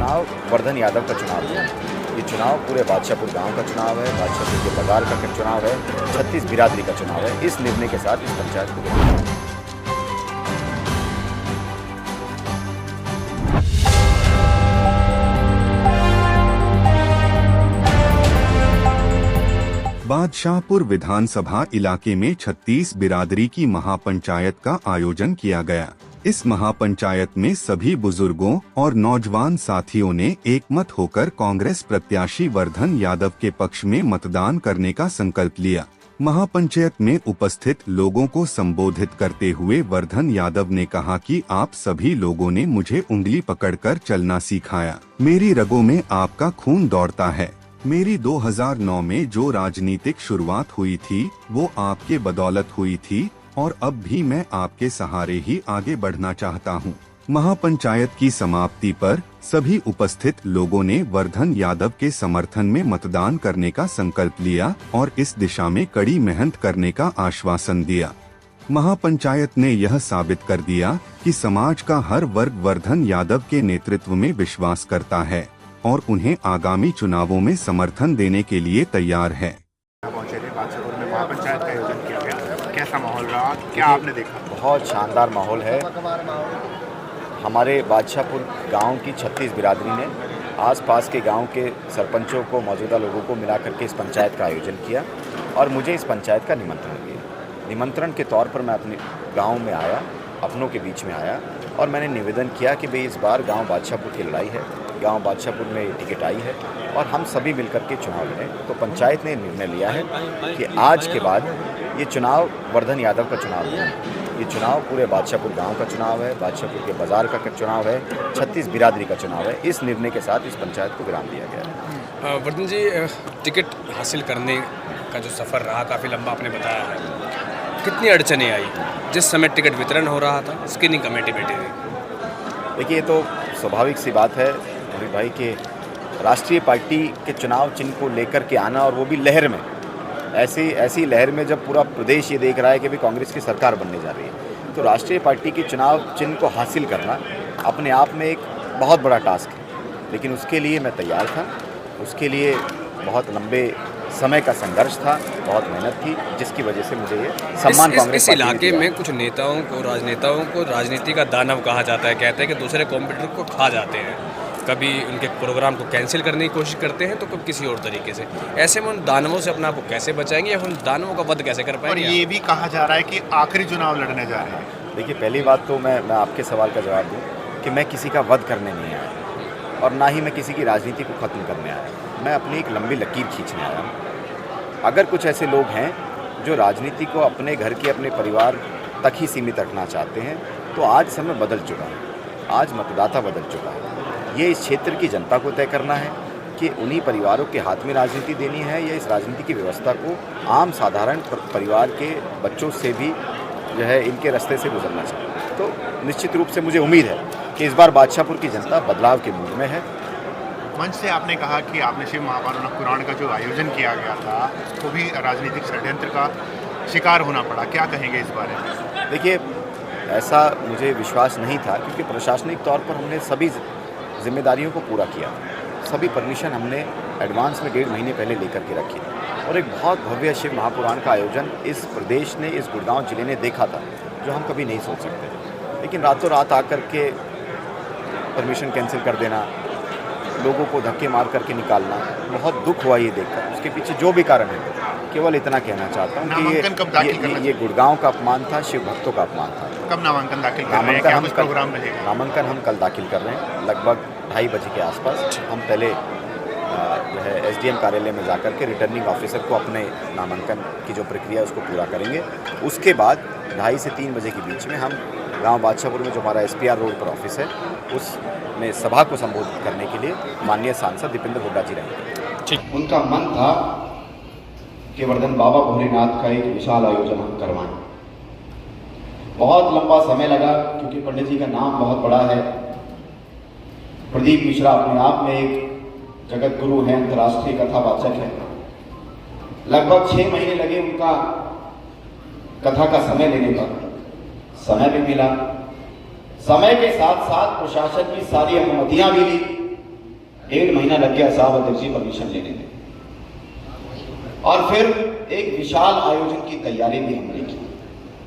चुनाव वर्धन यादव का चुनाव है। ये चुनाव पूरे बादशाहपुर गांव का चुनाव है, बादशाहपुर के बाजार का चुनाव है, 36 बिरादरी का चुनाव है। इस निर्णय के साथ इस पंचायत को बादशाहपुर विधानसभा इलाके में 36 बिरादरी की महापंचायत का आयोजन किया गया। इस महापंचायत में सभी बुजुर्गों और नौजवान साथियों ने एकमत होकर कांग्रेस प्रत्याशी वर्धन यादव के पक्ष में मतदान करने का संकल्प लिया। महापंचायत में उपस्थित लोगों को संबोधित करते हुए वर्धन यादव ने कहा कि आप सभी लोगों ने मुझे उंगली पकड़कर चलना सिखाया। मेरी रगों में आपका खून दौड़ता है। मेरी 2009 में जो राजनीतिक शुरुआत हुई थी वो आपके बदौलत हुई थी और अब भी मैं आपके सहारे ही आगे बढ़ना चाहता हूँ। महापंचायत की समाप्ति पर सभी उपस्थित लोगों ने वर्धन यादव के समर्थन में मतदान करने का संकल्प लिया और इस दिशा में कड़ी मेहनत करने का आश्वासन दिया। महापंचायत ने यह साबित कर दिया कि समाज का हर वर्ग वर्धन यादव के नेतृत्व में विश्वास करता है और उन्हें आगामी चुनावों में समर्थन देने के लिए तैयार है। पहुंचे थे बादशाहपुर में महापंचायत का आयोजन किया गया, कैसा माहौल रहा, क्या आपने देखा? बहुत शानदार माहौल है। हमारे बादशाहपुर गांव की 36 बिरादरी ने आसपास के गांव के सरपंचों को, मौजूदा लोगों को मिला करके इस पंचायत का आयोजन किया और मुझे इस पंचायत का निमंत्रण दिया। निमंत्रण के तौर पर मैं अपने गाँव में आया, अपनों के बीच में आया और मैंने निवेदन किया कि भाई इस बार गाँव बादशाहपुर की लड़ाई है, गांव बादशाहपुर में टिकट आई है और हम सभी मिलकर के चुनाव लड़ें। तो पंचायत ने निर्णय लिया है कि आज के बाद ये चुनाव वर्धन यादव का चुनाव है। ये चुनाव पूरे बादशाहपुर गांव का चुनाव है, बादशाहपुर के बाजार का चुनाव है, 36 बिरादरी का चुनाव है। इस निर्णय के साथ इस पंचायत को विराम दिया गया है। वर्धन जी, टिकट हासिल करने का जो सफ़र रहा काफ़ी लंबा आपने बताया है, कितनी अड़चनें आई जिस समय टिकट वितरण हो रहा था, स्क्रीनिंग कमेटी बैठी थी? देखिए, ये तो स्वाभाविक सी बात है भाई के राष्ट्रीय पार्टी के चुनाव चिन्ह को लेकर के आना और वो भी लहर में, ऐसी लहर में जब पूरा प्रदेश ये देख रहा है कि भी कांग्रेस की सरकार बनने जा रही है, तो राष्ट्रीय पार्टी के चुनाव चिन्ह को हासिल करना अपने आप में एक बहुत बड़ा टास्क है। लेकिन उसके लिए मैं तैयार था, उसके लिए बहुत लंबे समय का संघर्ष था, बहुत मेहनत थी, जिसकी वजह से मुझे ये सम्मान कांग्रेस इस इलाके में कुछ नेताओं को, राजनीति का दानव कहा जाता है। कहते हैं कि दूसरे कॉम्पिटिटर को खा जाते हैं, कभी उनके प्रोग्राम को कैंसिल करने की कोशिश करते हैं तो कभी किसी और तरीके से। ऐसे में उन दानवों से अपने आप को कैसे बचाएंगे या उन दानवों का वध कैसे कर पाएंगे? और ये भी कहा जा रहा है कि आखिरी चुनाव लड़ने जा रहे हैं। देखिए, पहली बात तो मैं आपके सवाल का जवाब दूं कि मैं किसी का वध करने नहीं आया और ना ही मैं किसी की राजनीति को ख़त्म करने आया। मैं अपनी एक लंबी लकीर खींचने आया हूँ। अगर कुछ ऐसे लोग हैं जो राजनीति को अपने घर के, अपने परिवार तक ही सीमित रखना चाहते हैं, तो आज समय बदल चुका है, आज मतदाता बदल चुका है। ये इस क्षेत्र की जनता को तय करना है कि उन्हीं परिवारों के हाथ में राजनीति देनी है या इस राजनीति की व्यवस्था को आम साधारण परिवार के बच्चों से भी जो है इनके रास्ते से गुजरना चाहिए। तो निश्चित रूप से मुझे उम्मीद है कि इस बार बादशाहपुर की जनता बदलाव के मूड में है। मंच से आपने कहा कि आपने शिव महापारण पुराण का जो आयोजन किया गया था वो भी राजनीतिक षड्यंत्र का शिकार होना पड़ा, क्या कहेंगे इस बारे में? देखिए, ऐसा मुझे विश्वास नहीं था क्योंकि प्रशासनिक तौर पर हमने सभी जिम्मेदारियों को पूरा किया, सभी परमिशन हमने एडवांस में 1.5 महीने पहले लेकर के रखी और एक बहुत भव्य शिव महापुराण का आयोजन इस प्रदेश ने, इस गुड़गांव जिले ने देखा था, जो हम कभी नहीं सोच सकते। लेकिन रातों रात आकर के परमिशन कैंसिल कर देना, लोगों को धक्के मार करके निकालना, बहुत दुख हुआ ये देखकर। उसके पीछे जो भी कारण है, केवल इतना कहना चाहता हूँ कि ये गुड़गांव का अपमान था, शिव भक्तों का अपमान था। कब नामांकन दाखिल कर रहे हैं? क्या कुछ प्रोग्राम रहेगा? नामांकन हम कल दाखिल कर रहे हैं, लगभग 2:30 बजे के आसपास। हम पहले जो है SDM कार्यालय में जाकर के रिटर्निंग ऑफिसर को अपने नामांकन की जो प्रक्रिया है उसको पूरा करेंगे। उसके बाद 2:30 से 3 बजे के बीच में हम गांव बादशाहपुर में जो हमारा SPR रोड पर ऑफिस है उसमें सभा को संबोधित करने के लिए माननीय सांसद दीपेंद्र हुड्डा जी रहेंगे। ठीक। उनका मन था कि वर्धन बाबा भोलेनाथ का एक विशाल आयोजन हम करवाएं। बहुत लंबा समय लगा क्योंकि पंडित जी का नाम बहुत बड़ा है। प्रदीप मिश्रा अपने आप में एक जगत गुरु हैं, अंतर्राष्ट्रीय कथावाचक हैं। लगभग 6 महीने लगे उनका कथा का समय लेने पर। समय भी मिला, समय के साथ साथ प्रशासन की सारी अनुमतियां भी ली 1.5 महीना लग गया साहब अध्यक्ष जी परमिशन लेने में, और फिर एक विशाल आयोजन की तैयारी भी हमने की।